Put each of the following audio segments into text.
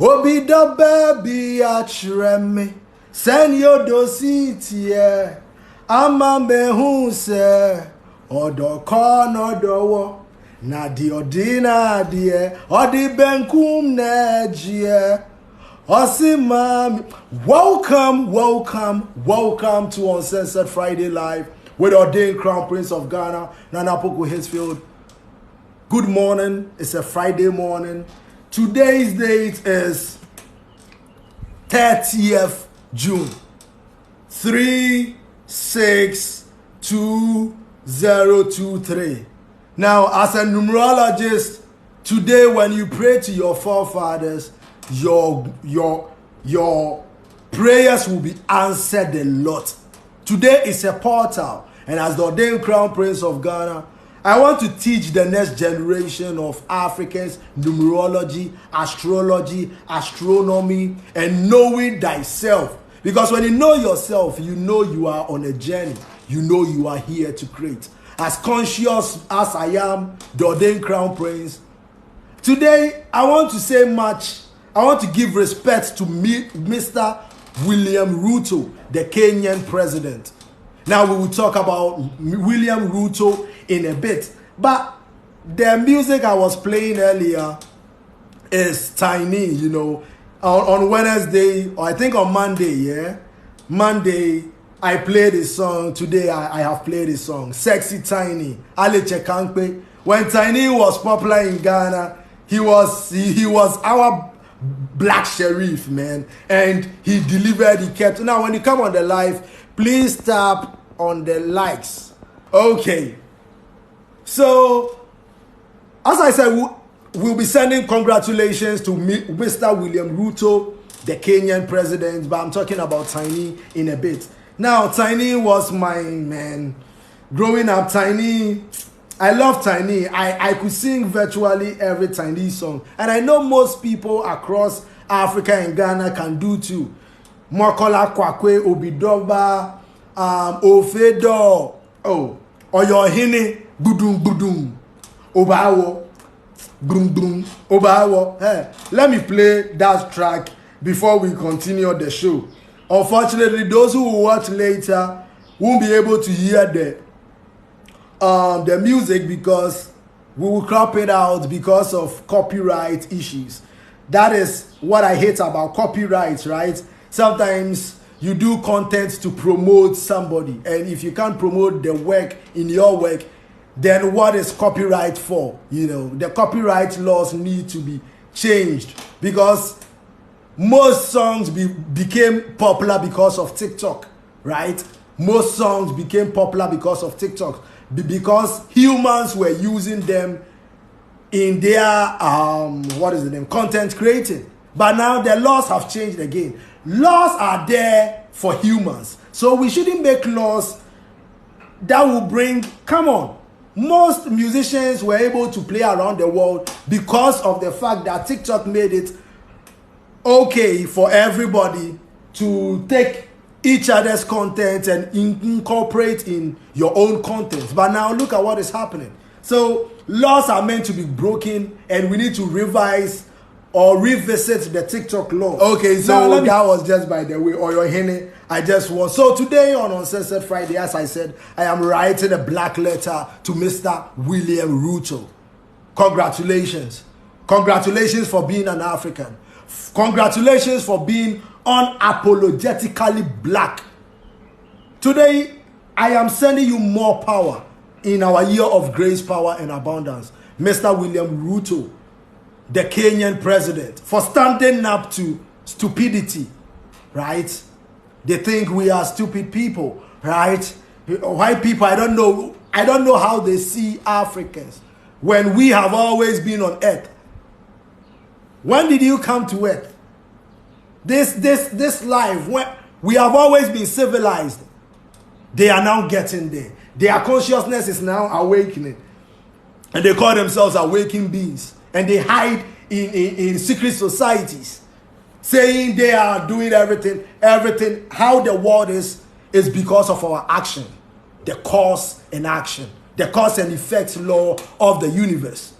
Obi da baby atreme. Send your dositi ama mehu se. Odo kon odo na di odina die. Odi benkum nejie. Osimami. Welcome to Uncensored Friday Live with Ordained Crown Prince of Ghana, Nana Poku-Hitzfield. Good morning. It's a Friday morning. Today's date is 30th June 362023. Now, as a numerologist, today when you pray to your forefathers, your prayers will be answered a lot. Today is a portal, and as the Ordained Crown Prince of Ghana, I want to teach the next generation of Africans numerology, astrology, astronomy, and knowing thyself. Because when you know yourself, you know you are on a journey. You know you are here to create. As conscious as I am, the Ordained Crown Prince, today I want to say much. I want to give respect to Mr. William Ruto, the Kenyan president. Now we will talk about William Ruto in a bit. But the music I was playing earlier is tiny, you know. On Wednesday, or I think on Monday, Monday, I played a song. Today, I have played a song. Sexy Tiny. Ale Chekankpe. When Tiny was popular in Ghana, he was our black sheriff, man. And he delivered, he kept. Now, when you come on the live, please tap on the likes. Okay. So, as I said, we'll be sending congratulations to Mr. William Ruto, the Kenyan president. But I'm talking about Tiny in a bit. Now, Tiny was my man. Growing up, Tiny, I love Tiny. I could sing virtually every Tiny song. And I know most people across Africa and Ghana can do too. Mokola Kwakwe, Obidoba, Ofedo, Oyohine, Budum Budum, Obawo, Brum Brum, Obawo. Hey, let me play that track before we continue the show. Unfortunately, those who will watch later won't be able to hear the music because we will crop it out because of copyright issues. That is what I hate about copyright, right? Sometimes you do content to promote somebody, and if you can't promote the work in your work, then what is copyright for? You know, the copyright laws need to be changed because most songs became popular because of TikTok, right? Most songs became popular because of TikTok because humans were using them in their content creating. But now the laws have changed again. Laws are there for humans, so we shouldn't make laws that will bring. Come on, most musicians were able to play around the world because of the fact that TikTok made it okay for everybody to take each other's content and incorporate in your own content. But now look at what is happening. So laws are meant to be broken, and we need to revise or revisit the TikTok law. Okay, so that was just by the way, or your henny. I just was. So today on Uncensored Friday, as I said, I am writing a black letter to Mr. William Ruto. Congratulations. Congratulations for being an African. Congratulations for being unapologetically black. Today, I am sending you more power in our year of grace, power, and abundance. Mr. William Ruto, the Kenyan president, for standing up to stupidity, right? They think we are stupid people, right? White people, I don't know how they see Africans when we have always been on earth. When did you come to earth? This life, when we have always been civilized, they are now getting there. Their consciousness is now awakening. And they call themselves awakened beings. And they hide in secret societies, saying they are doing everything. How the world is because of our action. The cause and action. The cause and effect law of the universe.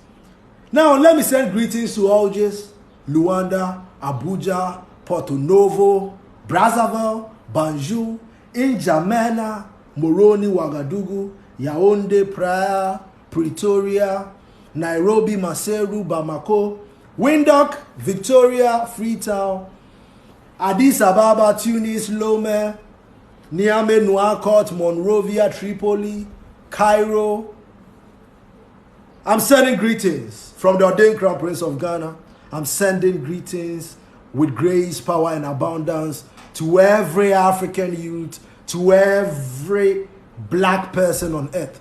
Now, let me send greetings to Algiers, Luanda, Abuja, Porto Novo, Brazzaville, Banjul, N'Djamena, Moroni, Ouagadougou, Yaoundé, Praia, Pretoria, Nairobi, Maseru, Bamako, Windhoek, Victoria, Freetown, Addis Ababa, Tunis, Lome, Niamey, Nouakchott, Monrovia, Tripoli, Cairo. I'm sending greetings from the Ordained Crown Prince of Ghana. I'm sending greetings with grace, power, and abundance to every African youth, to every black person on earth.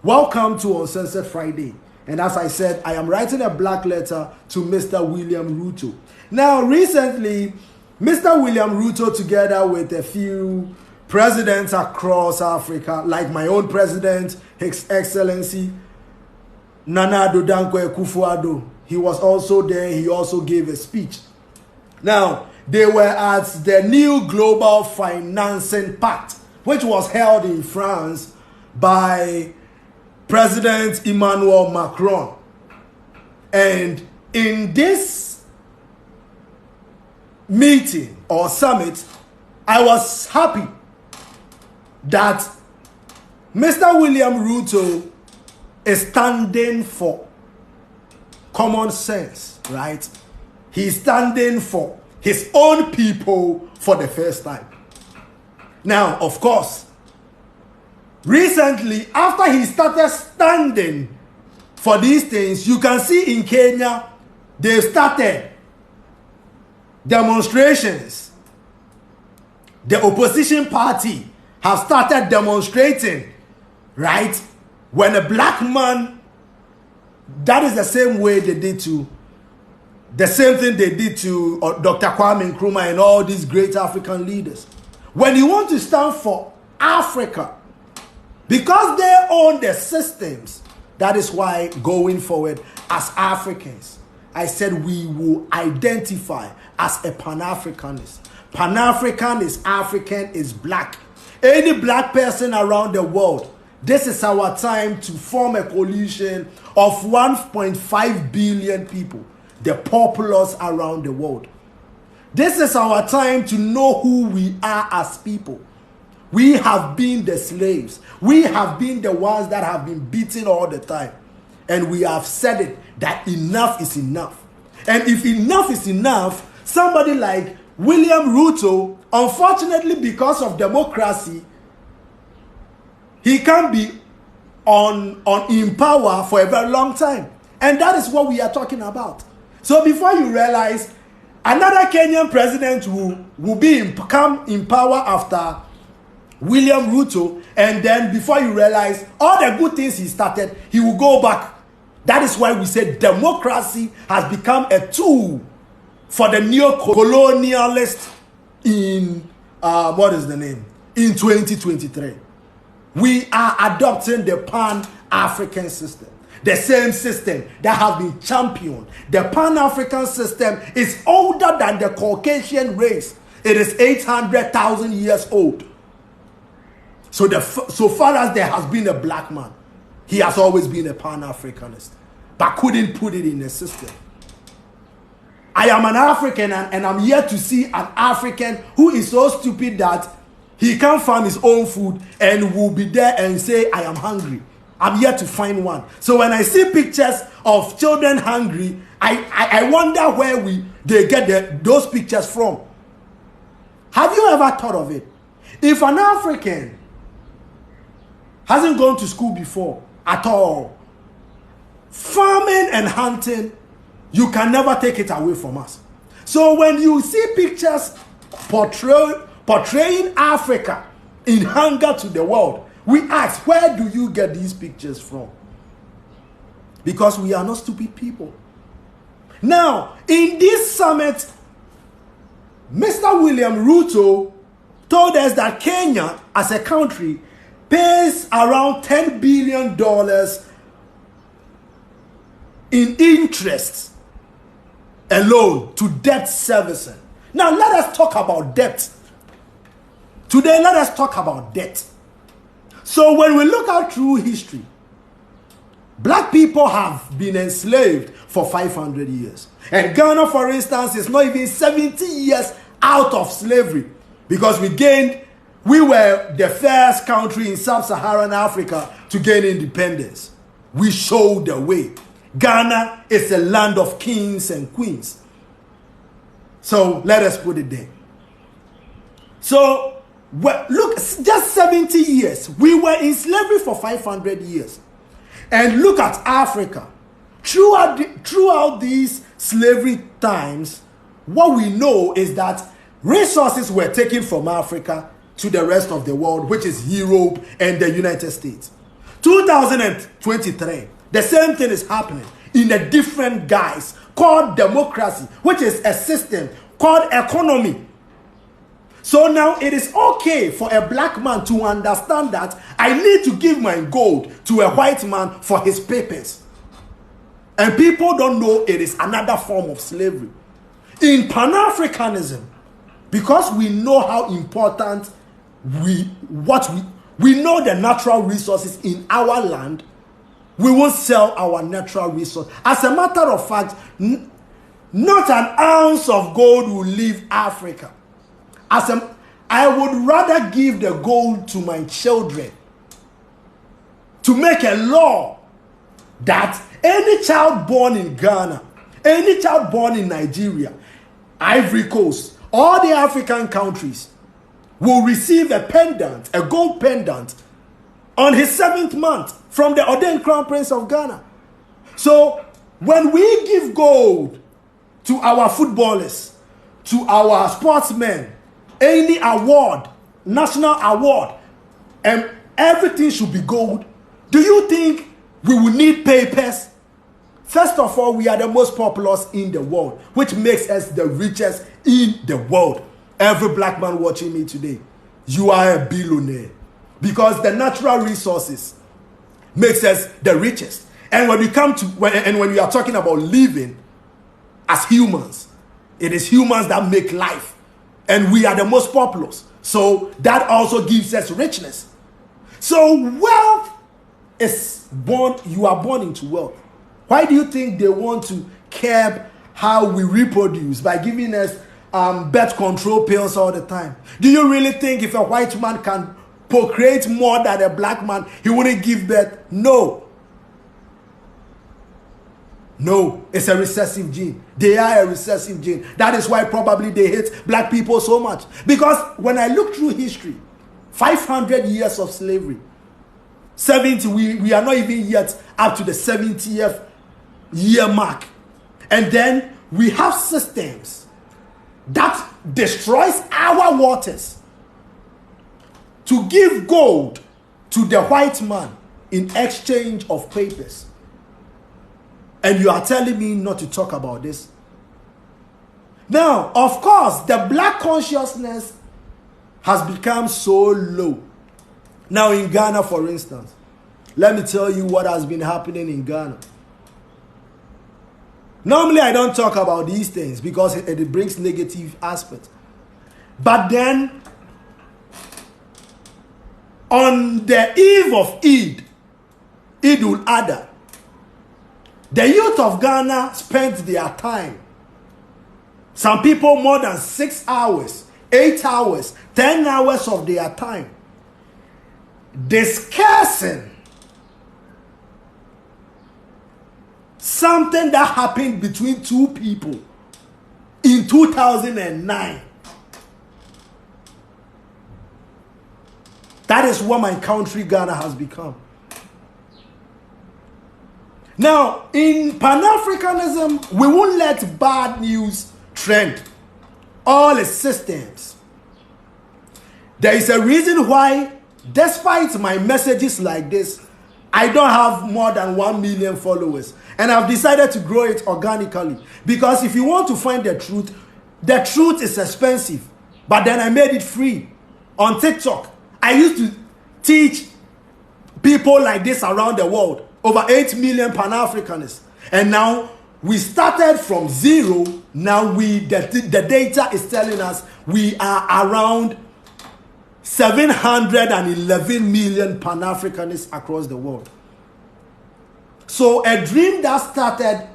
Welcome to Uncensored Friday. And as I said, I am writing a black letter to Mr. William Ruto. Now, recently, Mr. William Ruto, together with a few presidents across Africa, like my own president, His Excellency Nana Addo Dankwa Akufo-Addo, he was also there. He also gave a speech. Now, they were at the new Global Financing Pact, which was held in France by President Emmanuel Macron. And in this meeting or summit, I was happy that Mr. William Ruto is standing for common sense, right? He's standing for his own people for the first time. Now, of course, recently, after he started standing for these things, you can see in Kenya, they've started demonstrations. The opposition party have started demonstrating, right? When a black man, that is the same way they did to, the same thing they did to Dr. Kwame Nkrumah and all these great African leaders. When you want to stand for Africa, because they own the systems, that is why going forward as Africans, I said we will identify as a Pan-Africanist. Pan-African is African, is black. Any black person around the world, this is our time to form a coalition of 1.5 billion people, the populace around the world. This is our time to know who we are as people. We have been the slaves. We have been the ones that have been beaten all the time. And we have said it, that enough is enough. And if enough is enough, somebody like William Ruto, unfortunately because of democracy, he can be in power for a very long time. And that is what we are talking about. So before you realize, another Kenyan president will come in power after William Ruto, and then before you realize all the good things he started, he will go back. That is why we say democracy has become a tool for the Neo-Colonialist in in 2023. We are adopting the Pan-African system, the same system that has been championed. The Pan-African system is older than the Caucasian race. It is 800,000 years old. So far as there has been a black man, he has always been a Pan-Africanist, but couldn't put it in the system. I am an African, and I'm here to see an African who is so stupid that he can't farm his own food and will be there and say, I am hungry. I'm here to find one. So when I see pictures of children hungry, I wonder where they get those pictures from. Have you ever thought of it? If an African hasn't gone to school before at all, farming and hunting, you can never take it away from us. So when you see pictures portraying Africa in hunger to the world, we ask, where do you get these pictures from? Because we are not stupid people. Now, in this summit, Mr. William Ruto told us that Kenya, as a country, pays around $10 billion in interest alone to debt servicing. Now, let us talk about debt. Today, let us talk about debt. So when we look out through history, Black people have been enslaved for 500 years. And Ghana, for instance, is not even 70 years out of slavery, because we were the first country in sub-Saharan Africa to gain independence. We showed the way. Ghana is a land of kings and queens. So let us put it there. So look, just 70 years. We were in slavery for 500 years. And look at Africa. Throughout these slavery times, what we know is that resources were taken from Africa to the rest of the world, which is Europe and the United States. 2023, the same thing is happening in a different guise called democracy, which is a system called economy. So now it is okay for a black man to understand that I need to give my gold to a white man for his papers. And people don't know it is another form of slavery. In Pan-Africanism, because we know how important we know the natural resources in our land, we won't sell our natural resource. As a matter of fact, not an ounce of gold will leave Africa. I would rather give the gold to my children to make a law that any child born in Ghana, any child born in Nigeria, Ivory Coast, all the African countries will receive a pendant, a gold pendant, on his 7th month from the Ordained Crown Prince of Ghana. So when we give gold to our footballers, to our sportsmen, any award, national award, and everything should be gold, do you think we will need papers? First of all, we are the most populous in the world, which makes us the richest in the world. Every black man watching me today, you are a billionaire, because the natural resources makes us the richest. And when we are talking about living as humans, it is humans that make life, and we are the most populous. So that also gives us richness. So wealth is born. You are born into wealth. Why do you think they want to curb how we reproduce by giving us birth control pills all the time? Do you really think if a white man can procreate more than a black man, he wouldn't give birth? No. No, it's a recessive gene. They are a recessive gene. That is why probably they hate black people so much. Because when I look through history, 500 years of slavery, 70, we are not even yet up to the 70th year mark. And then we have systems that destroys our waters to give gold to the white man in exchange of papers. And you are telling me not to talk about this? Now, of course, the black consciousness has become so low. Now in Ghana, for instance, let me tell you what has been happening in Ghana. Normally, I don't talk about these things because it brings negative aspect. But then, on the eve of Eid al-Adha, the youth of Ghana spent their time, some people more than 6 hours, 8 hours, 10 hours of their time, discussing something that happened between two people in 2009. That is what my country, Ghana, has become. Now, in Pan-Africanism, we won't let bad news trend. All its systems. There is a reason why, despite my messages like this, I don't have more than 1 million followers. And I've decided to grow it organically. Because if you want to find the truth is expensive. But then I made it free on TikTok. I used to teach people like this around the world. Over 8 million Pan-Africanists. And now we started from zero. Now the data is telling us we are around 711 million Pan-Africanists across the world. So a dream that started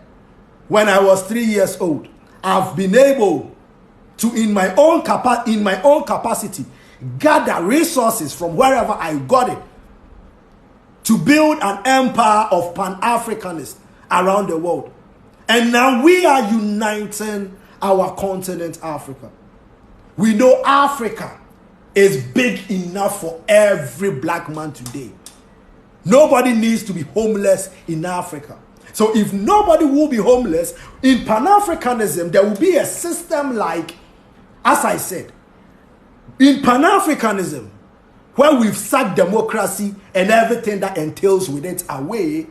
when I was 3 years old, I've been able to, in my own capacity, gather resources from wherever I got it to build an empire of Pan-Africanists around the world. And now we are uniting our continent, Africa. We know Africa is big enough for every black man today. Nobody needs to be homeless in Africa. So if nobody will be homeless, in Pan-Africanism, there will be a system like, as I said, in Pan-Africanism, where we've sacked democracy and everything that entails with it away,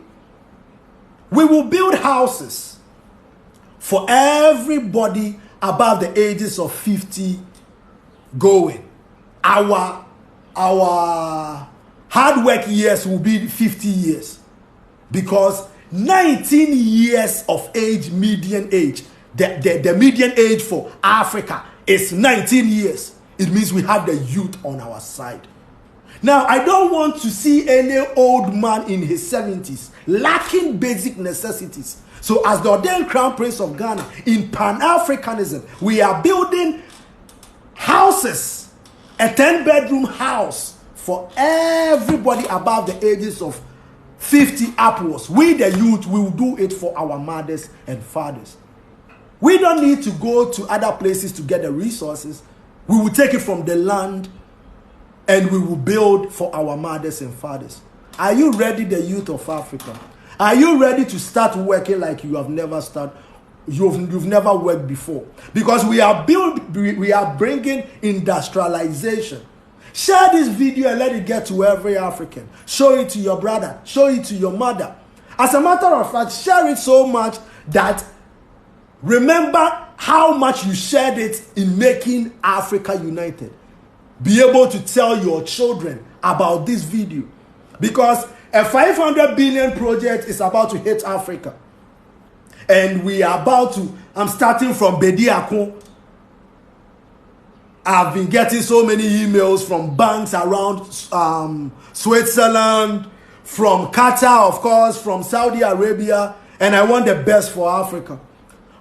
we will build houses for everybody above the ages of 50 going. Our hard work years will be 50 years, because 19 years of age, median age, the median age for Africa is 19 years. It means we have the youth on our side. Now, I don't want to see any old man in his 70s lacking basic necessities. So as the ordained Crown Prince of Ghana, in Pan-Africanism, we are building houses, a 10-bedroom house for everybody above the ages of 50 upwards. We, the youth, will do it for our mothers and fathers. We don't need to go to other places to get the resources. We will take it from the land and we will build for our mothers and fathers. Are you ready, the youth of Africa? Are you ready to start working like you have never started? You've never worked before, because we are bringing industrialization. Share this video and let it get to every African. Show it to your brother. Show it to your mother. As a matter of fact, share it so much that remember how much you shared it in making Africa united. Be able to tell your children about this video, because a 500 billion project is about to hit Africa. And we are about to, I'm starting from Bediako. I've been getting so many emails from banks around Switzerland, from Qatar, of course, from Saudi Arabia, and I want the best for Africa.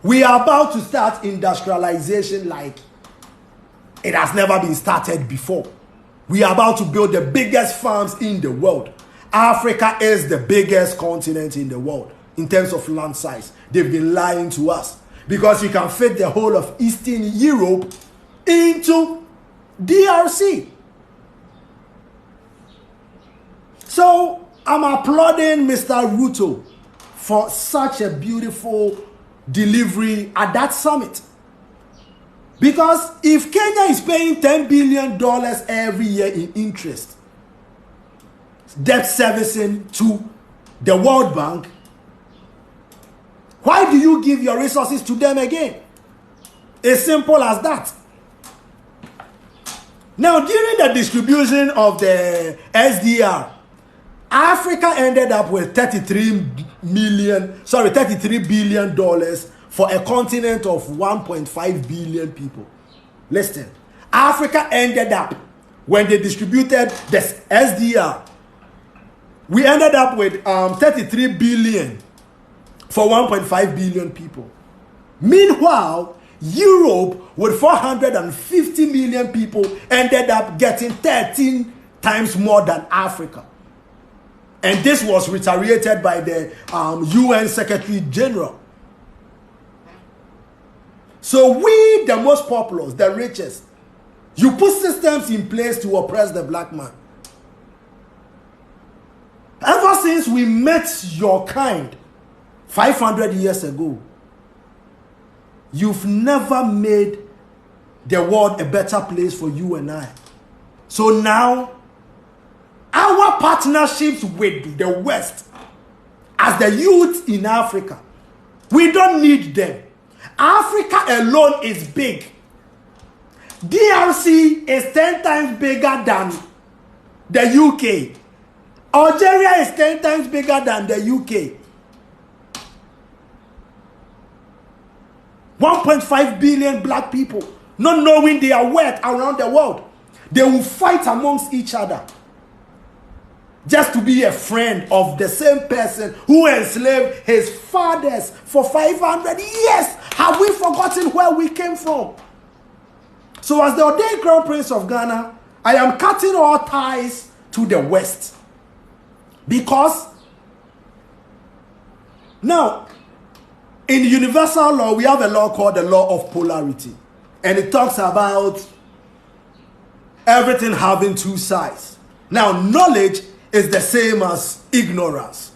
We are about to start industrialization like it has never been started before. We are about to build the biggest farms in the world. Africa is the biggest continent in the world in terms of land size. They've been lying to us, because you can fit the whole of Eastern Europe into DRC. So I'm applauding Mr. Ruto for such a beautiful delivery at that summit. Because if Kenya is paying $10 billion every year in interest, debt servicing to the World Bank, why do you give your resources to them again? As simple as that. Now, during the distribution of the SDR, Africa ended up with $33 billion for a continent of 1.5 billion people. Listen, Africa ended up, when they distributed the SDR, we ended up with 33 billion for 1.5 billion people. Meanwhile, Europe, with 450 million people, ended up getting 13 times more than Africa. And this was reiterated by the UN Secretary General. So we, the most populous, the richest, you put systems in place to oppress the black man. Ever since we met your kind 500 years ago, you've never made the world a better place for you and I. So now, our partnerships with the West, as the youth in Africa, we don't need them. Africa alone is big. DRC is 10 times bigger than the UK. Algeria is 10 times bigger than the UK. 1.5 billion black people, not knowing their worth around the world. They will fight amongst each other. just to be a friend of the same person who enslaved his fathers for 500 years. Have we forgotten where we came from? So as the ordained Crown Prince of Ghana, I am cutting all ties to the West. Because now, in universal law, we have a law called the law of polarity. And it talks about everything having two sides. Now, knowledge is the same as ignorance.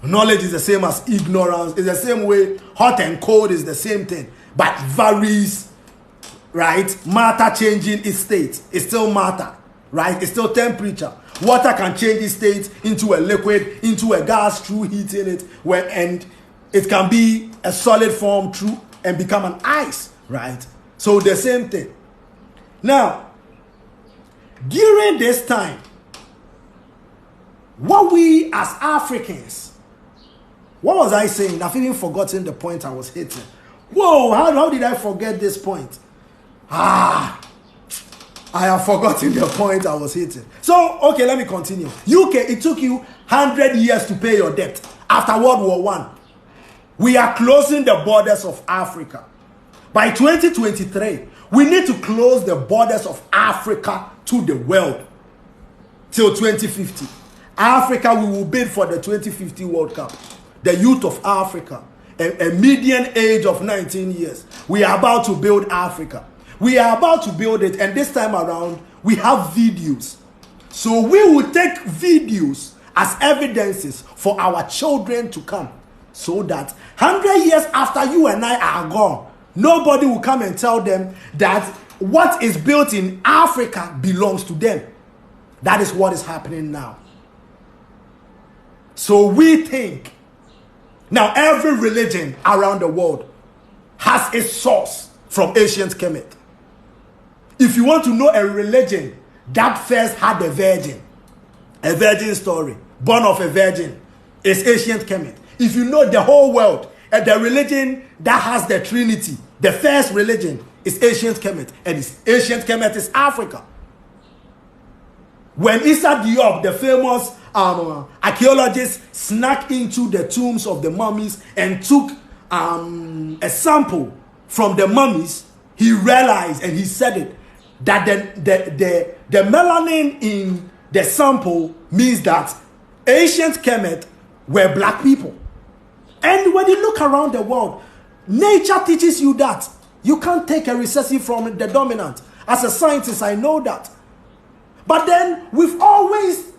Knowledge is the same as ignorance. It's the same way hot and cold is the same thing, but varies, right? Matter changing its state. It's still matter, right? It's still temperature. Water can change its state into a liquid, into a gas through heating it, and it can be a solid form through and become an ice, right? So the same thing. Now, during this time, what we as Africans, what was I saying? I've even forgotten the point I was hitting. Whoa, how did I forget this point? I have forgotten the point I was hitting. So, okay, let me continue. UK, it took you 100 years to pay your debt after World War I. We are closing the borders of Africa. By 2023, we need to close the borders of Africa to the world till 2050. Africa, we will bid for the 2050 World Cup. The youth of Africa, a median age of 19 years. We are about to build Africa. We are about to build it, and this time around, we have videos. So we will take videos as evidences for our children to come, so that 100 years after you and I are gone, nobody will come and tell them that what is built in Africa belongs to them. That is what is happening now. So we think, now every religion around the world has its source from ancient Kemet. If you want to know a religion that first had a virgin story, born of a virgin, is ancient Kemet. If you know the whole world, and the religion that has the Trinity, the first religion is ancient Kemet, and ancient Kemet is Africa. When Issa Diop, the famous archaeologist, snuck into the tombs of the mummies and took a sample from the mummies, he realized, and he said it, that the melanin in the sample means that ancient Kemet were black people. And when you look around the world, nature teaches you that you can't take a recessive from the dominant. As a scientist, I know that. But then we've always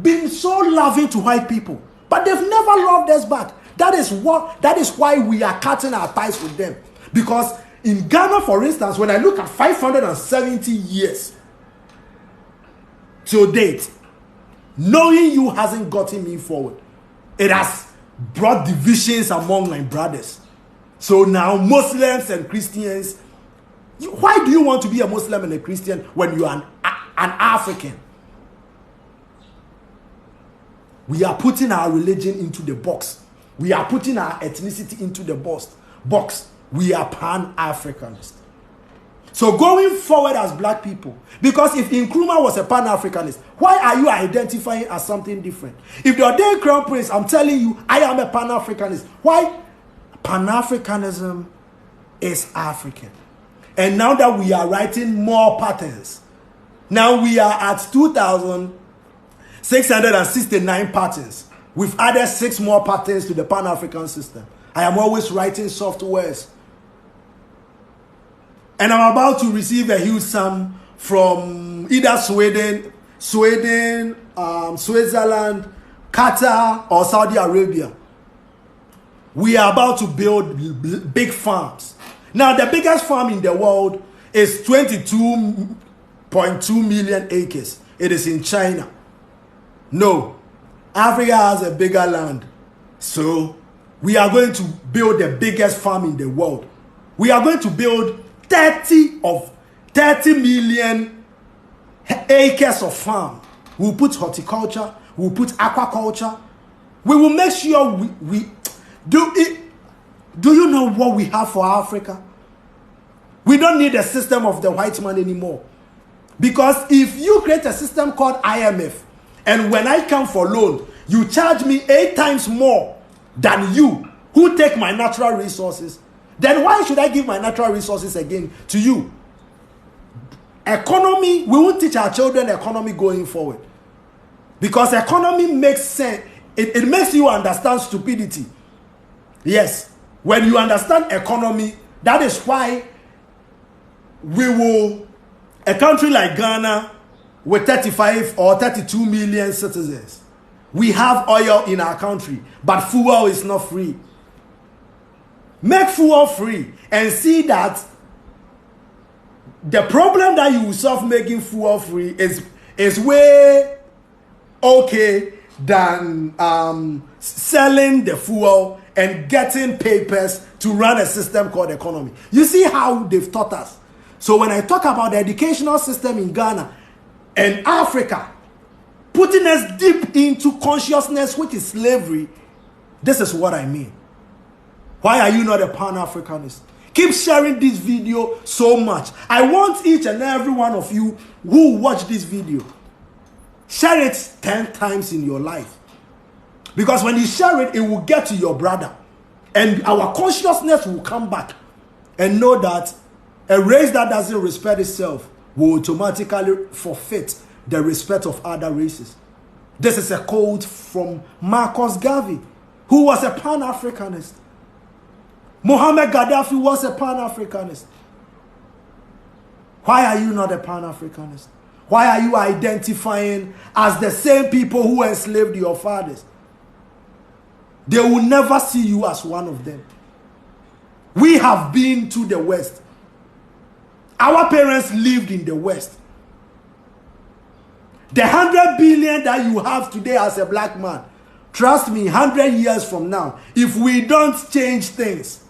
been so loving to white people, but they've never loved us back. That is why we are cutting our ties with them. Because in Ghana, for instance, when I look at 570 years to date, knowing you hasn't gotten me forward. It has brought divisions among my brothers. So now Muslims and Christians, why do you want to be a Muslim and a Christian when you are an African? We are putting our religion into the box. We are putting our ethnicity into the box. We are Pan-Africanist. So going forward as black people, because if Nkrumah was a Pan-Africanist, why are you identifying as something different? If the ordained Crown Prince, I'm telling you, I am a Pan-Africanist. Why? Pan-Africanism is African. And now that we are writing more patterns, now we are at 2,669 patterns. We've added 6 more patterns to the Pan-African system. I am always writing softwares. And I'm about to receive a huge sum from either Sweden, Switzerland, Qatar, or Saudi Arabia. We are about to build big farms. Now, the biggest farm in the world is 22.2 million acres. It is in China. No, Africa has a bigger land. So, we are going to build the biggest farm in the world. We are going to build 30 million acres of farm. We'll put horticulture, we'll put aquaculture. We will make sure we do it. Do you know what we have for Africa? We don't need a system of the white man anymore. Because if you create a system called IMF And when I come for loan, you charge me 8 times more than you, who take my natural resources. Then why should I give my natural resources again to you? Economy, we won't teach our children economy going forward. Because economy makes sense. It makes you understand stupidity. Yes. When you understand economy, that is why a country like Ghana with 35 or 32 million citizens, we have oil in our country, but fuel is not free. Make fuel free and see that the problem that you will solve making fuel free is way okay than selling the fuel and getting papers to run a system called economy. You see how they've taught us. So when I talk about the educational system in Ghana and Africa, putting us deep into consciousness, which is slavery, this is what I mean. Why are you not a Pan-Africanist? Keep sharing this video so much. I want each and every one of you who watch this video, share it 10 times in your life. Because when you share it, it will get to your brother. And our consciousness will come back and know that a race that doesn't respect itself will automatically forfeit the respect of other races. This is a quote from Marcus Garvey, who was a Pan-Africanist. Muhammad Gaddafi was a Pan-Africanist. Why are you not a Pan-Africanist? Why are you identifying as the same people who enslaved your fathers? They will never see you as one of them. We have been to the West. Our parents lived in the West. The 100 billion that you have today as a black man, trust me, 100 years from now, if we don't change things,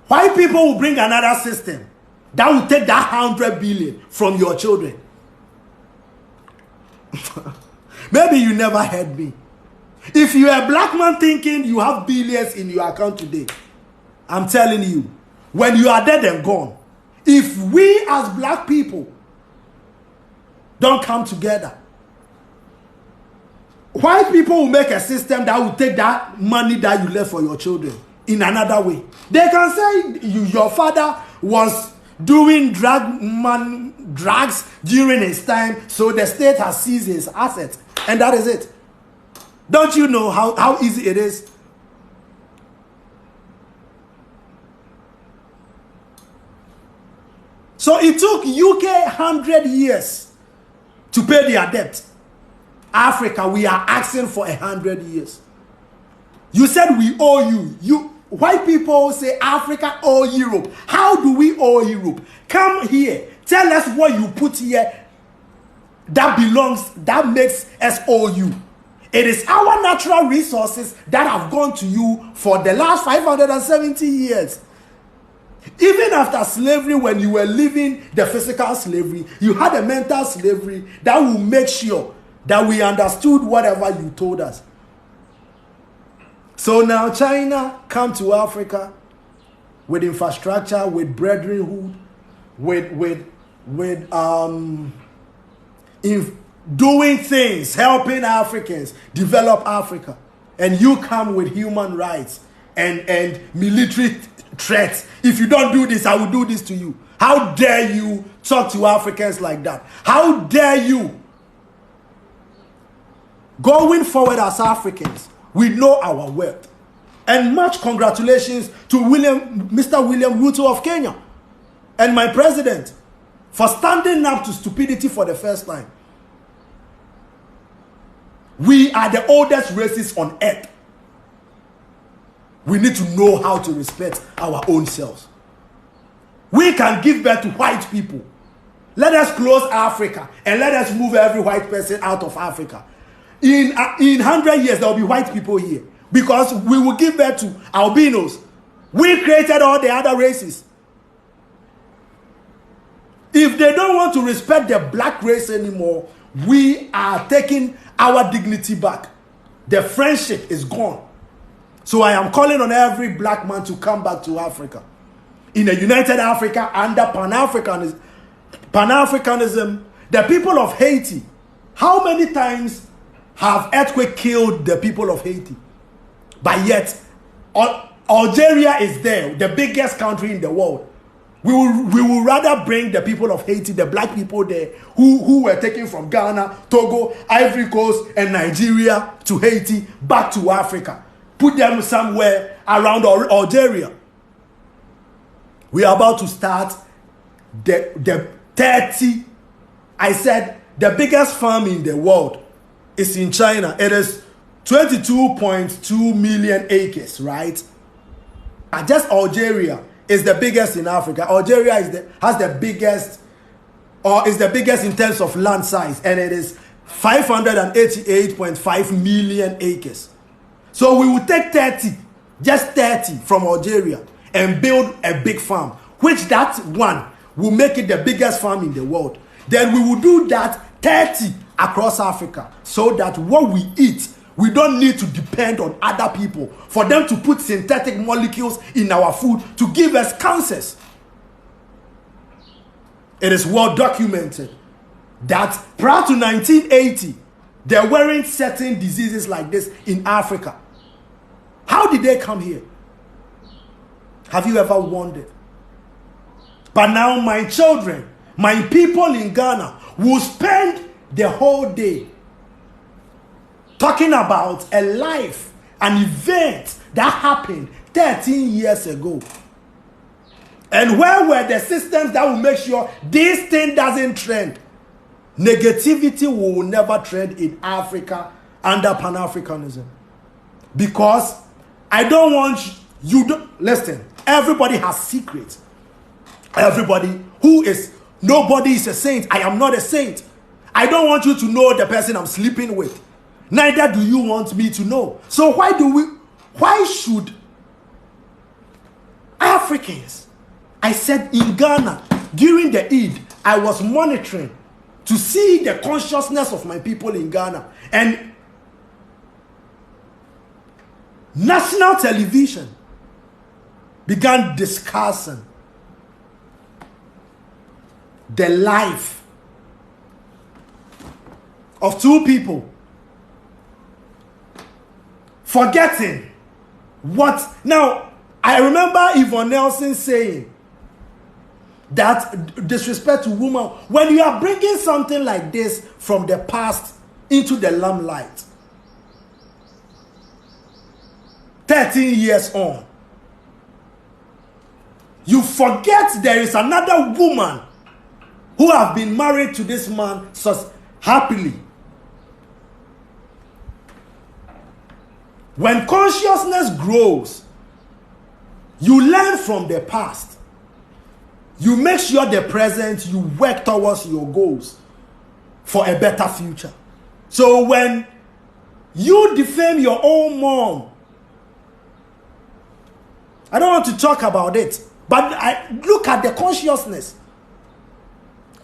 white people will bring another system that will take that 100 billion from your children. Maybe you never heard me. If you're a black man thinking you have billions in your account today, I'm telling you, when you are dead and gone, if we as black people don't come together, white people will make a system that will take that money that you left for your children in another way. They can say your father was doing drugs during his time, so the state has seized his assets, and that is it. Don't you know how easy it is? So it took UK 100 years to pay their debt. Africa, we are asking for 100 years. You said we owe you. White people say Africa owe Europe. How do we owe Europe? Come here. Tell us what you put here that belongs, that makes us owe you. It is our natural resources that have gone to you for the last 570 years. Even after slavery, when you were living the physical slavery, you had a mental slavery that will make sure that we understood whatever you told us. So now China come to Africa with infrastructure, with brotherhood, doing things, helping Africans develop Africa. And you come with human rights and military threats. If you don't do this, I will do this to you. How dare you talk to Africans like that? How dare you? Going forward as Africans, we know our worth. And much congratulations to Mr. William Ruto of Kenya and my president for standing up to stupidity for the first time. We are the oldest races on earth. We need to know how to respect our own selves. We can give birth to white people. Let us close Africa and let us move every white person out of Africa. In 100 years, there will be white people here because we will give birth to albinos. We created all the other races. If they don't want to respect the black race anymore, we are taking our dignity back. The friendship is gone. So I am calling on every black man to come back to Africa. In a united Africa under Pan-Africanism, the people of Haiti How many times have earthquake killed the people of Haiti? But yet, Algeria is there, the biggest country in the world. We will rather bring the people of Haiti, the black people there, who were taken from Ghana, Togo, Ivory Coast, and Nigeria to Haiti, back to Africa. Put them somewhere around Algeria. We are about to start the 30. I said the biggest farm in the world is in China. It is 22.2 million acres, right? Just Algeria is the biggest in Africa. Algeria has the biggest, or is the biggest in terms of land size, and it is 588.5 million acres. So we will take 30, just 30 from Algeria, and build a big farm, which that one will make it the biggest farm in the world. Then we will do that 30 across Africa, so that what we eat, we don't need to depend on other people for them to put synthetic molecules in our food to give us cancers. It is well documented that prior to 1980, there weren't certain diseases like this in Africa. How did they come here? Have you ever wondered? But now my children, my people in Ghana will spend the whole day talking about a life, an event that happened 13 years ago. And where were the systems that will make sure this thing doesn't trend? Negativity will never trend in Africa under Pan-Africanism. Because I don't want you to listen. Everybody has secrets. Nobody is a saint. I am not a saint. I don't want you to know the person I'm sleeping with. Neither do you want me to know. So why should Africans? I said in Ghana, during the Eid, I was monitoring to see the consciousness of my people in Ghana. And national television began discussing the life of two people, forgetting what. Now, I remember Yvonne Nelson saying that disrespect to women, when you are bringing something like this from the past into the limelight, 13 years on, you forget there is another woman who have been married to this man so happily. When consciousness grows, you learn from the past. You make sure the present, you work towards your goals for a better future. So when you defame your own mom, I don't want to talk about it, but I look at the consciousness.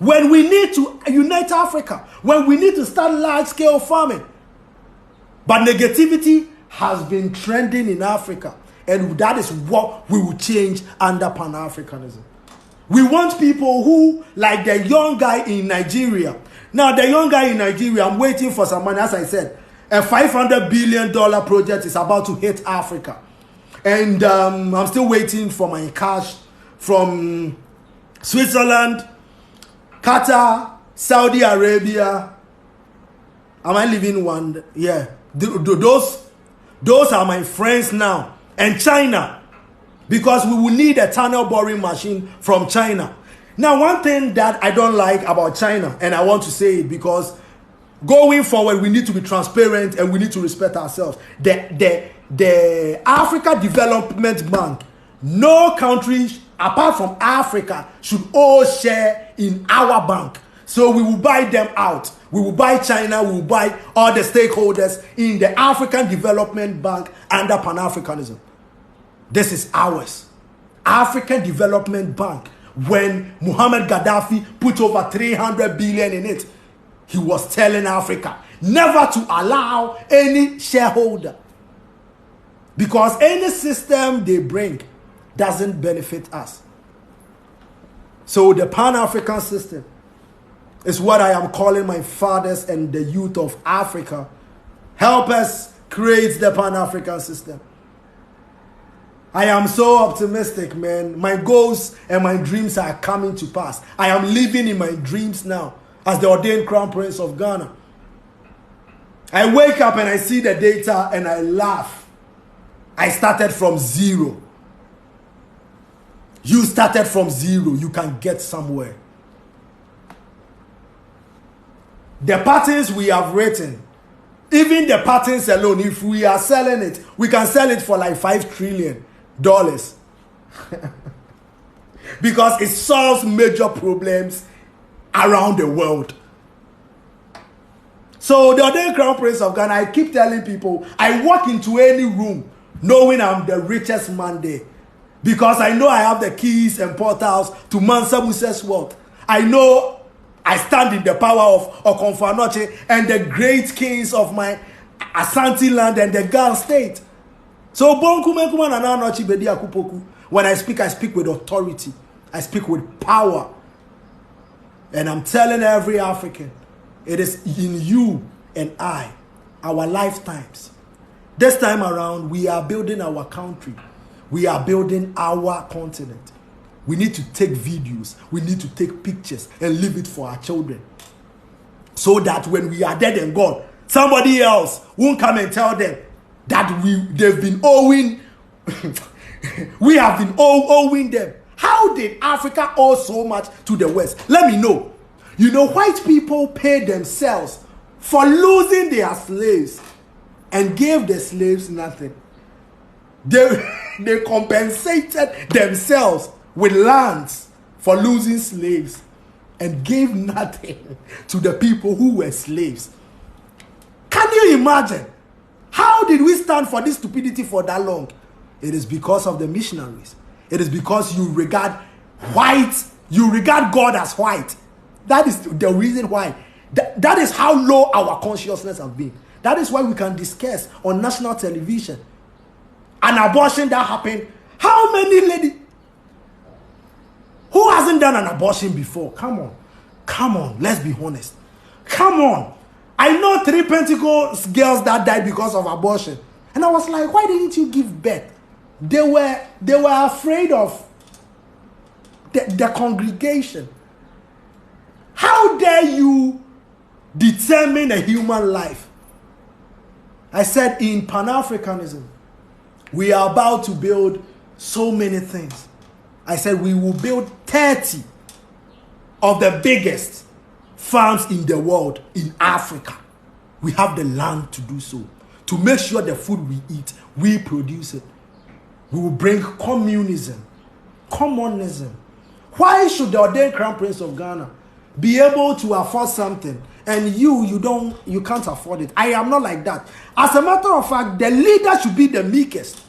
When we need to unite Africa, when we need to start large-scale farming, but negativity has been trending in Africa, and that is what we will change under Pan-Africanism. We want people who, like the young guy in Nigeria. Now, the young guy in Nigeria, I'm waiting for some money. As I said, a $500 billion project is about to hit Africa. And I'm still waiting for my cash from Switzerland, Qatar, Saudi Arabia. Am I leaving one? Yeah. Those are my friends now. And China. Because we will need a tunnel boring machine from China. Now, one thing that I don't like about China, and I want to say it because going forward, we need to be transparent and we need to respect ourselves. The Africa Development Bank, no country apart from Africa should all share in our bank. So we will buy them out. We will buy China, we will buy all the stakeholders in the African Development Bank under Pan-Africanism. This is ours. African Development Bank. When Muhammad Gaddafi put over 300 billion in it, he was telling Africa never to allow any shareholder, because any system they bring doesn't benefit us. So the Pan-African system is what I am calling my fathers and the youth of Africa. Help us create the Pan-African system. I am so optimistic, man. My goals and my dreams are coming to pass. I am living in my dreams now as the ordained Crown Prince of Ghana. I wake up and I see the data and I laugh. I started from zero. You started from zero. You can get somewhere. The patterns we have written, even the patterns alone, if we are selling it, we can sell it for like $5 trillion. Because it solves major problems around the world. So the ordained Crown Prince of Ghana, I keep telling people, I walk into any room knowing I'm the richest man there. Because I know I have the keys and portals to Mansa Musa's wealth. I know I stand in the power of Okonfa-Anokye and the great kings of my Ashanti land and the Ghana state. So Bediako-Poku, when I speak with authority. I speak with power. And I'm telling every African, it is in you and I, our lifetimes. This time around, we are building our country. We are building our continent. We need to take videos. We need to take pictures and leave it for our children. So that when we are dead and gone, somebody else won't come and tell them that they've been owing, we have been owing them. How did Africa owe so much to the West? Let me know. You know, white people paid themselves for losing their slaves and gave the slaves nothing. They compensated themselves with lands for losing slaves and gave nothing to the people who were slaves. Can you imagine? How did we stand for this stupidity for that long? It is because of the missionaries. It is because you regard God as white. That is the reason why. That is how low our consciousness has been. That is why we can discuss on national television an abortion that happened. How many ladies who hasn't done an abortion before? Come on, let's be honest. Come on. I know 3 Pentecost girls that died because of abortion. And I was like, why didn't you give birth? They were afraid of the congregation. How dare you determine a human life? I said in Pan-Africanism, we are about to build so many things. I said we will build 30 of the biggest farms in the world in Africa. We have the land to do so. To make sure the food we eat, we produce it. We will bring communism. Why should the ordained Crown Prince of Ghana be able to afford something and you can't afford it? I am not like that. As a matter of fact, the leader should be the meekest.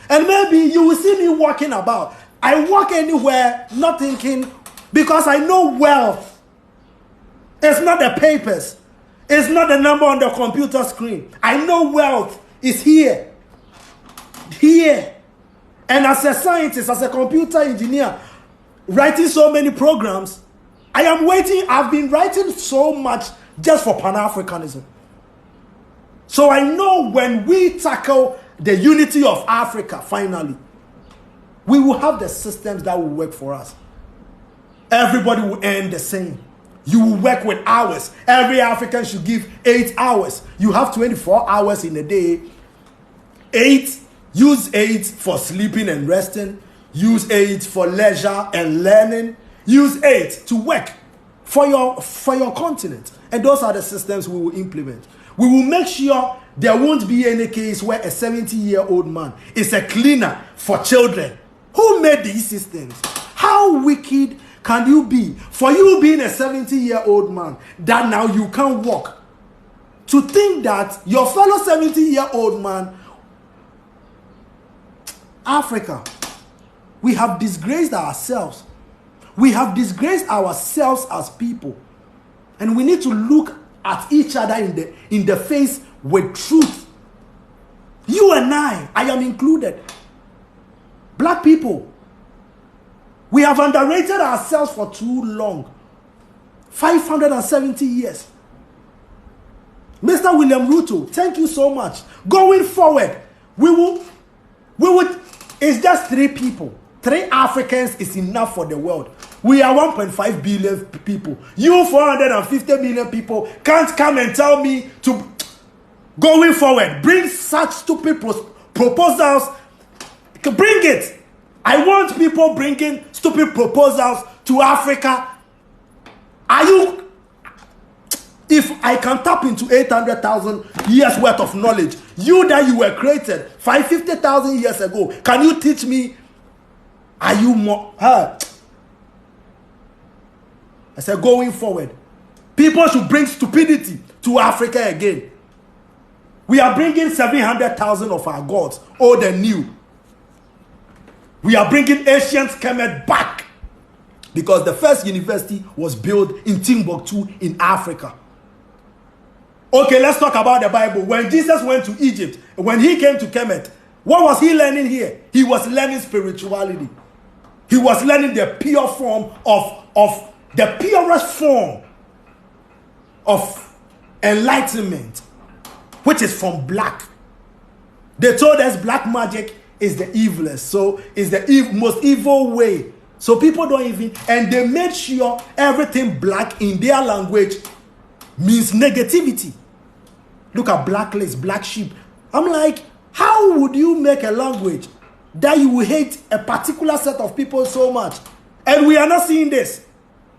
And maybe you will see me walking about. I walk anywhere not thinking, because I know wealth. It's not the papers. It's not the number on the computer screen. I know wealth is here. Here. And as a scientist, as a computer engineer, writing so many programs, I've been writing so much just for Pan-Africanism. So I know when we tackle the unity of Africa, finally, we will have the systems that will work for us. Everybody will earn the same. You will work with hours. Every African should give 8 hours. You have 24 hours in a day. 8, use 8 for sleeping and resting. Use 8 for leisure and learning. Use 8 to work for your continent. And those are the systems we will implement. We will make sure there won't be any case where a 70-year-old man is a cleaner for children. Who made these systems? How wicked can you be for you being a 70-year-old man that now you can't walk? To think that your fellow 70-year-old man, Africa, we have disgraced ourselves. We have disgraced ourselves as people. And we need to look at each other in the face with truth. You and I am included. Black people, we have underrated ourselves for too long. 570 years. Mr. William Ruto, thank you so much. Going forward, we would, it's just 3 people. 3 Africans is enough for the world. We are 1.5 billion people. You 450 million people can't come and tell me to, going forward, bring such stupid proposals. Bring it. I want people bringing stupid proposals to Africa. Are you... If I can tap into 800,000 years worth of knowledge, you that you were created 550,000 years ago, can you teach me? Are you more? I said, going forward, people should bring stupidity to Africa again. We are bringing 700,000 of our gods, old and new. We are bringing ancient Kemet back because the first university was built in Timbuktu in Africa. Okay, let's talk about the Bible. When Jesus went to Egypt, when he came to Kemet, what was he learning here? He was learning spirituality. He was learning the pure form of the purest form of enlightenment, which is from black. They told us black magic is the evilest, so it's the most evil way. So people don't even, and they made sure everything black in their language means negativity. Look at blacklist, black sheep. I'm like, how would you make a language that you will hate a particular set of people so much? And we are not seeing this.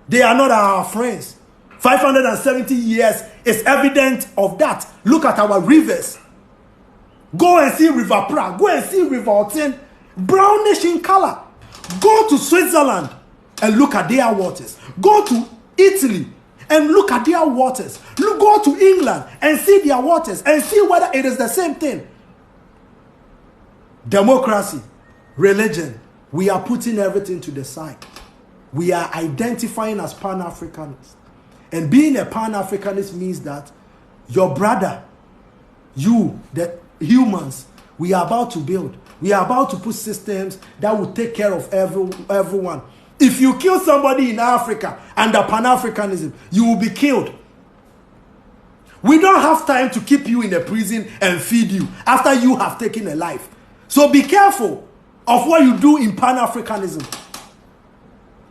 They are not our friends. 570 years is evident of that. Look at our rivers. Go and see River Prague. Go and see River Ordained, brownish in color. Go to Switzerland and look at their waters. Go to Italy and look at their waters. Go to England and see their waters and see whether it is the same thing. Democracy, religion, we are putting everything to the side. We are identifying as Pan-Africanists. And being a Pan-Africanist means that your brother, you, the humans, we are about to build. We are about to put systems that will take care of everyone. If you kill somebody in Africa under Pan-Africanism, you will be killed. We don't have time to keep you in a prison and feed you after you have taken a life. So be careful of what you do in Pan-Africanism.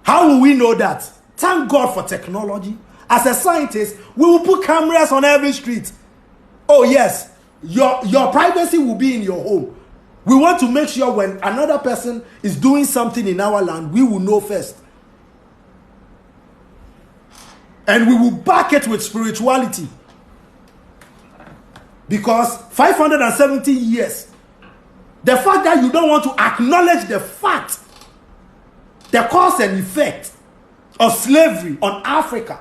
How will we know that? Thank God for technology. As a scientist, we will put cameras on every street. Oh yes, your privacy will be in your home. We want to make sure when another person is doing something in our land, we will know first. And we will back it with spirituality. Because 570 years, the fact that you don't want to acknowledge the fact, the cause and effect of slavery on Africa,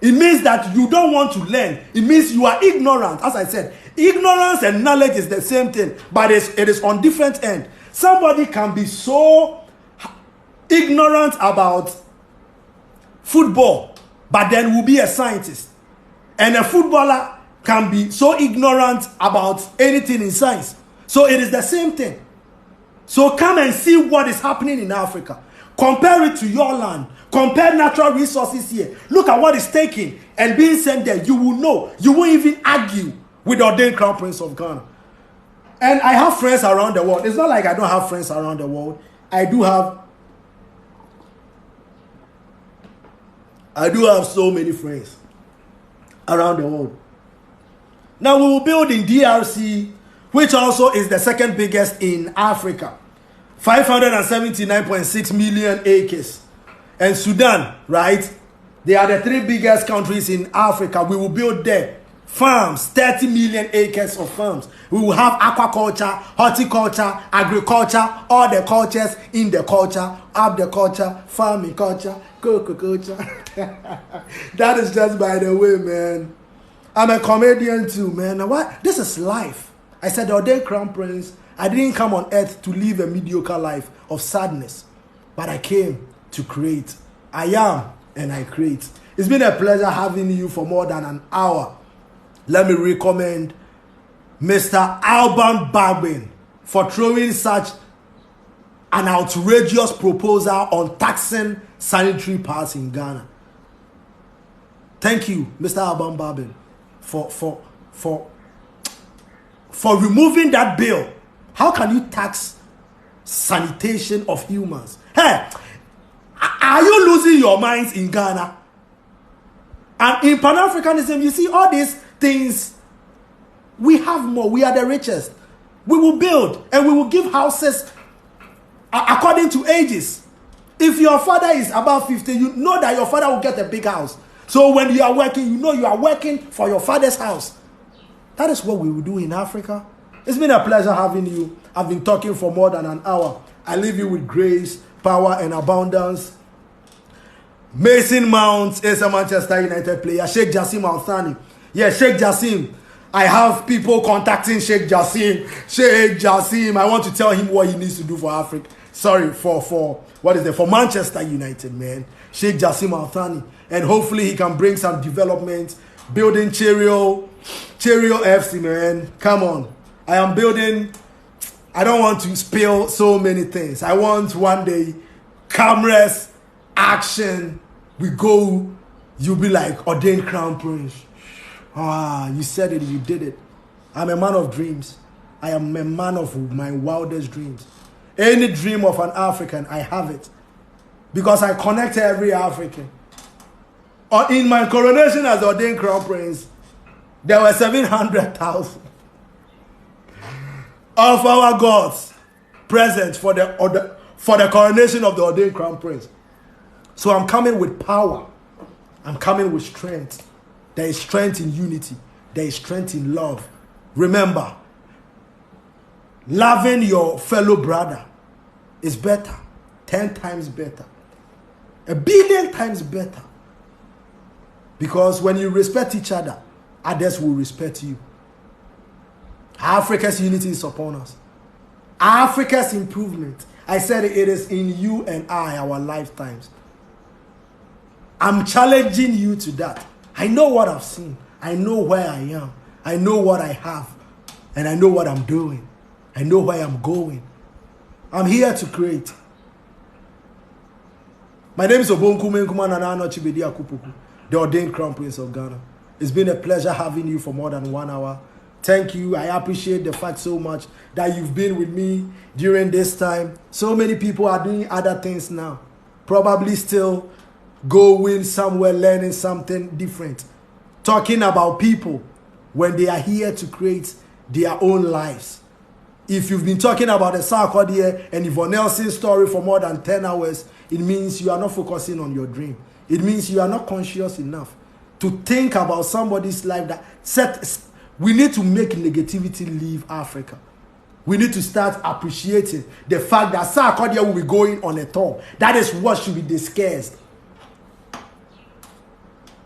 it means that you don't want to learn. It means you are ignorant. As I said, ignorance and knowledge is the same thing, but it is on different end. Somebody can be so ignorant about football, but then will be a scientist. And a footballer can be so ignorant about anything in science. So it is the same thing. So come and see what is happening in Africa. Compare it to your land. Compare natural resources here. Look at what is taken and being sent there. You will know. You won't even argue with the ordained Crown Prince of Ghana. And I have friends around the world. It's not like I don't have friends around the world. I do have so many friends around the world. Now we will build in DRC, which also is the second biggest in Africa. 579.6 million acres. And Sudan, right? They are the 3 biggest countries in Africa. We will build there farms, 30 million acres of farms. We will have aquaculture, horticulture, agriculture, all the cultures in the culture, agriculture, farming culture, cocoa culture. That is just by the way, man. I'm a comedian too, man. What? This is life. I said, the ordained Crown Prince, I didn't come on earth to live a mediocre life of sadness, but I came to create. I am and I create. It's been a pleasure having you for more than an hour. Let me recommend Mr. Alban Bagbin for throwing such an outrageous proposal on taxing sanitary pads in Ghana. Thank you, Mr. Alban Babin, for removing that bill. How can you tax sanitation of humans? Hey, are you losing your minds in Ghana? And in Pan-Africanism, you see all these things. We have more. We are the richest. We will build and we will give houses according to ages. If your father is above 50, you know that your father will get a big house. So when you are working, you know you are working for your father's house. That is what we will do in Africa. It's been a pleasure having you. I've been talking for more than an hour. I leave you with grace, power, and abundance. Mason Mount is a Manchester United player. Sheikh Jassim Al-Thani. Yeah, Sheikh Jassim. I have people contacting Sheikh Jassim. Sheikh Jassim, I want to tell him what he needs to do for Africa. Sorry, for Manchester United, man. Sheikh Jassim Al-Thani. And hopefully he can bring some development. Building Cheerio FC, man. Come on. I am building. I don't want to spill so many things. I want one day, cameras, action. We go. You'll be like Ordained Crown Prince. You said it. You did it. I'm a man of dreams. I am a man of my wildest dreams. Any dream of an African, I have it. Because I connect every African. In my coronation as Ordained Crown Prince, there were 700,000 of our gods present for the coronation of the Ordained Crown Prince. So I'm coming with power. I'm coming with strength. There is strength in unity. There is strength in love. Remember, loving your fellow brother is better. 10 times better. 1 billion times better. Because when you respect each other, others will respect you. Africa's unity is upon us. Africa's improvement, I said it is in you and I, our lifetimes. I'm challenging you to that. I know what I've seen. I know where I am. I know what I have. And I know what I'm doing. I know where I'm going. I'm here to create. My name is Obonkume Nkumanana Bediako-Poku, the Ordained Crown Prince of Ghana. It's been a pleasure having you for more than 1 hour. Thank you. I appreciate the fact so much that you've been with me during this time. So many people are doing other things now. Probably still going somewhere, learning something different. Talking about people when they are here to create their own lives. If you've been talking about the Sarkodie and Yvonne Nelson's story for more than 10 hours, it means you are not focusing on your dream. It means you are not conscious enough to think about somebody's life that we need to make negativity leave Africa. We need to start appreciating the fact that Sarkodie will be going on a tour. That is what should be discussed.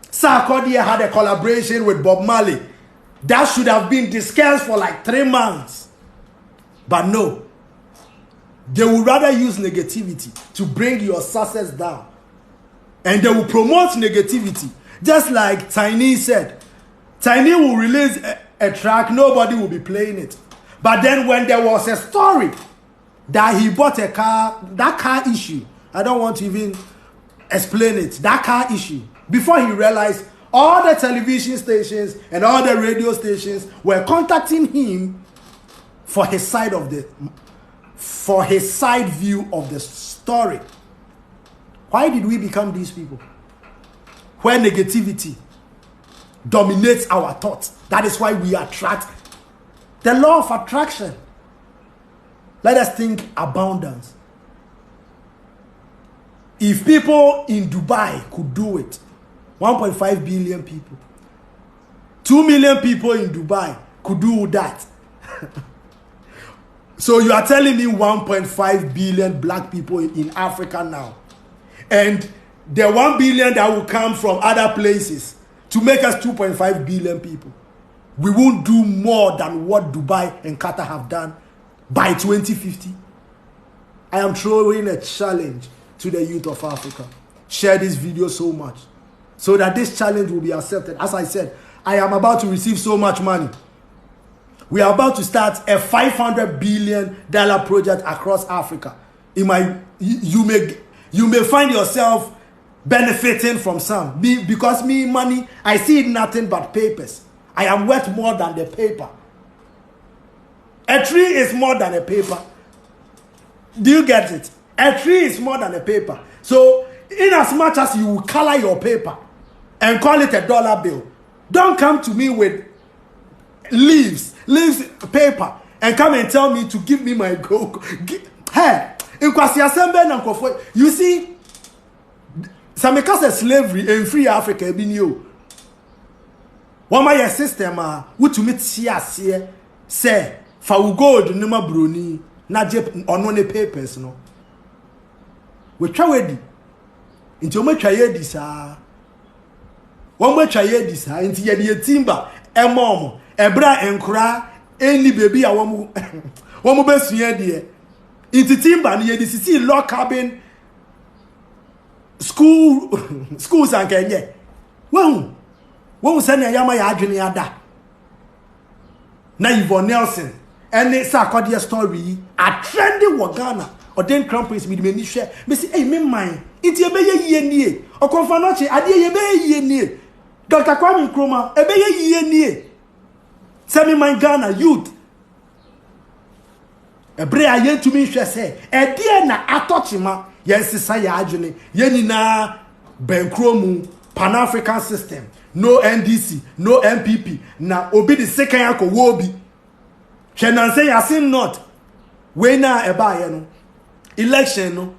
Sarkodie had a collaboration with Bob Marley. That should have been discussed for like 3 months. But no. They will rather use negativity to bring your success down. And they will promote negativity. Just like Tiny said. Tiny will release a track, nobody will be playing it. But then when there was a story that he bought a car, that car issue, I don't want to even explain it, that car issue, before he realized all the television stations and all the radio stations were contacting him for his side view of the story. Why did we become these people? Where negativity dominates our thoughts. That is why we attract. The law of attraction. Let us think abundance. If people in Dubai could do it, 1.5 billion people, 2 million people in Dubai could do that. So you are telling me 1.5 billion black people in Africa now. And the 1 billion that will come from other places to make us 2.5 billion people. We won't do more than what Dubai and Qatar have done by 2050. I am throwing a challenge to the youth of Africa. Share this video so much so that this challenge will be accepted. As I said, I am about to receive so much money. We are about to start a $500 billion project across Africa. You you may find yourself benefiting from some. Because me, money, I see nothing but papers. I am worth more than the paper. A tree is more than a paper. Do you get it? A tree is more than a paper. So, in as much as you color your paper and call it a dollar bill, don't come to me with leaves paper, and come and tell me to give me my gold. Hey, you see, some because slavery in free Africa be new. One my system what to meet here say for gold no bruni na je on one papers no. We try wedi into me try ye this one we try ye this into ye timber e mom ebra enkura any baby a one besua de into timber no ye this see log cabin schools and kenye when send a yama ya adwene ada na Yvonne Nelson and it's a cordial story a trending Ghana Ordained crumpets me many share me say hey me mind it ye be ye nie o konfa no che ade ye be ye nie Dr. Kwame Nkrumah e be ye nie say me mind Ghana youth ebre aye to me hwe say e de na atochima yes sisa ya adwene ye nyina bankromu Pan-African system, no NDC, no MPP. Na obi the second yako wobi. Shenan say yasin not. We na eba ye no. Election no.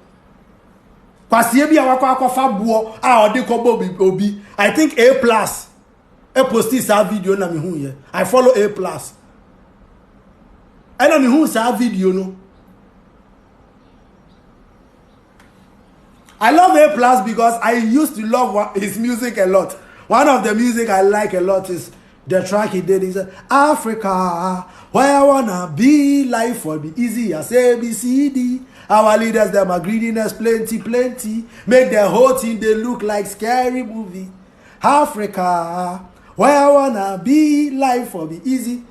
Kwasi ebi awakwa akofa buo a odi kobo obi. I think A+. E posti sa video na mi hu ye. I follow A+. I na mi hu sa video no. I love A+ because I used to love his music a lot. One of the music I like a lot is the track he did. He said, Africa, where I wanna be, life will be easy as ABCD. Our leaders, them are greediness, plenty. Make the whole thing, they look like scary movie. Africa, where I wanna be, life will be easy.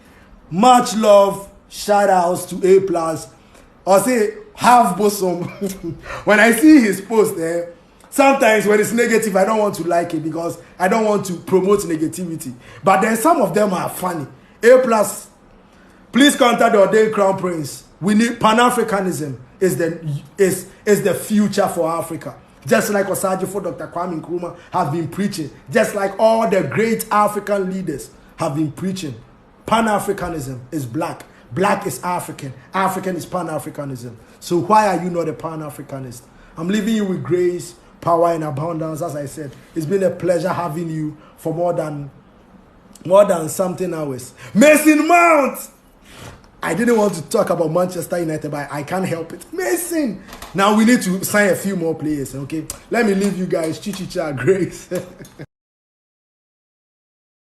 Much love, shout outs to A+. Or say, half bosom. When I see his post there, sometimes when it's negative, I don't want to like it because I don't want to promote negativity. But then some of them are funny. A+, please contact the Ordained Crown Prince. We need Pan-Africanism is the future for Africa. Just like Osajifo, Dr. Kwame Nkrumah have been preaching. Just like all the great African leaders have been preaching. Pan-Africanism is black. Black is African. African is Pan-Africanism. So why are you not a Pan-Africanist? I'm leaving you with grace, power, and abundance. As I said, it's been a pleasure having you for more than something hours. Mason Mount! I didn't want to talk about Manchester United, but I can't help it. Mason! Now we need to sign a few more players, okay? Let me leave you guys. Chichicha, grace.